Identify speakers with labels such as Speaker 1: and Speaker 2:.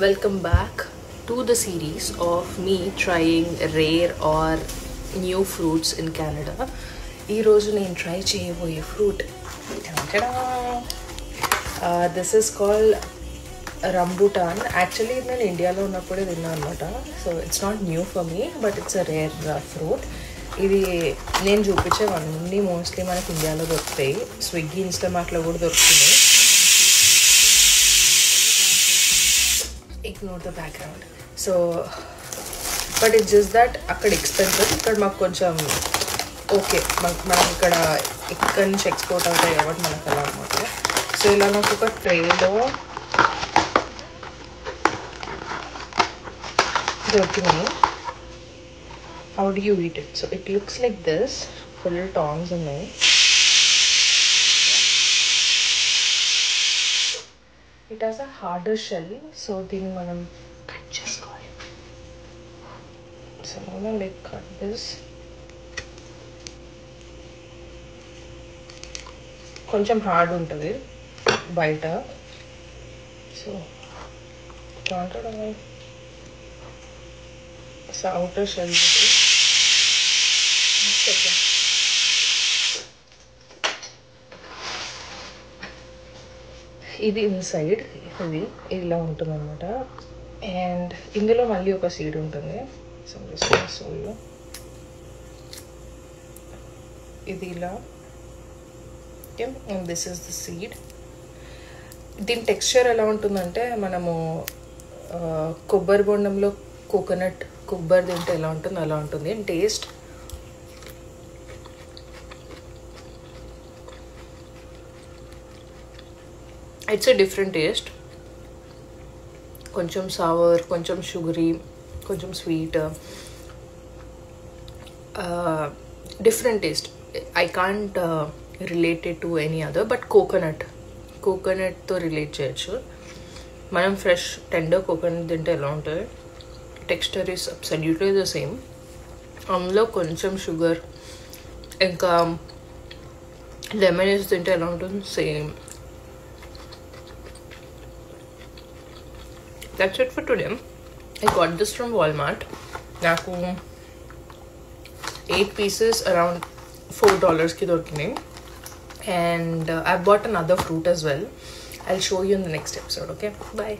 Speaker 1: Welcome back to the series of me trying rare or new fruits in Canada. Ee roju nenu try cheyaboye fruit. This is called rambutan. Actually in India lo unnapude tinna annamata. So it's not new for me, but it's a rare fruit. ఇది నేను చూపించేవన్నీ mostly మనకి ఇండియాలో దొరుకుతాయి. Swiggy ఇన్స్టామార్ట్లో కూడా దొరుకుతున్నాయి. Ignore the background. So but it's just that అక్కడ expensive, ఇక్కడ మాకు కొంచెం ఓకే. మనకి ఇక్కడ నుంచి ఎక్స్పోర్ట్ అవుతాయి కాబట్టి మనకు అలా అనమాట. సో ఇలా నాకు ఒక ట్రేలో దొరికినాయి. How do you eat it? So it looks like this. Full tongs ఉన్నాయి. It has a harder shell, so దీన్ని మనం కట్ చేసుకోవాలి. So I'm gonna like cut this. కొంచెం హార్డ్ ఉంటుంది బయట. సో దాంట్లో outer shell ఇది ఇన్సైడ్ ఇది ఇలా ఉంటుంది అనమాట. అండ్ ఇందులో మళ్ళీ ఒక సీడ్ ఉంటుంది. సో ఇది ఇలా. And this is the seed. దీని టెక్స్చర్ ఎలా ఉంటుందంటే మనము కొబ్బరి బొండంలో కోకోనట్ కొబ్బరి తింటే ఎలా ఉంటుంది అలా ఉంటుంది. And taste it's a different taste. కొంచెం సవర్, కొంచెం షుగరీ, కొంచెం sweet, different taste. I can't relate it to any other. But కోకోనట్తో రిలేట్ చేయొచ్చు. మనం ఫ్రెష్ టెండర్ కోకోనట్ తింటే ఎలా ఉంటుంది, texture is absolutely the same. అందులో కొంచెం షుగర్ ఇంకా లెమన్ వేసి తింటే ఎలా ఉంటుంది same. That's it for today. I got this from Walmart. Naku 8 pieces around $4 ki dorkinayi. And I bought another fruit as well. I'll show you in the next episode. Okay, bye.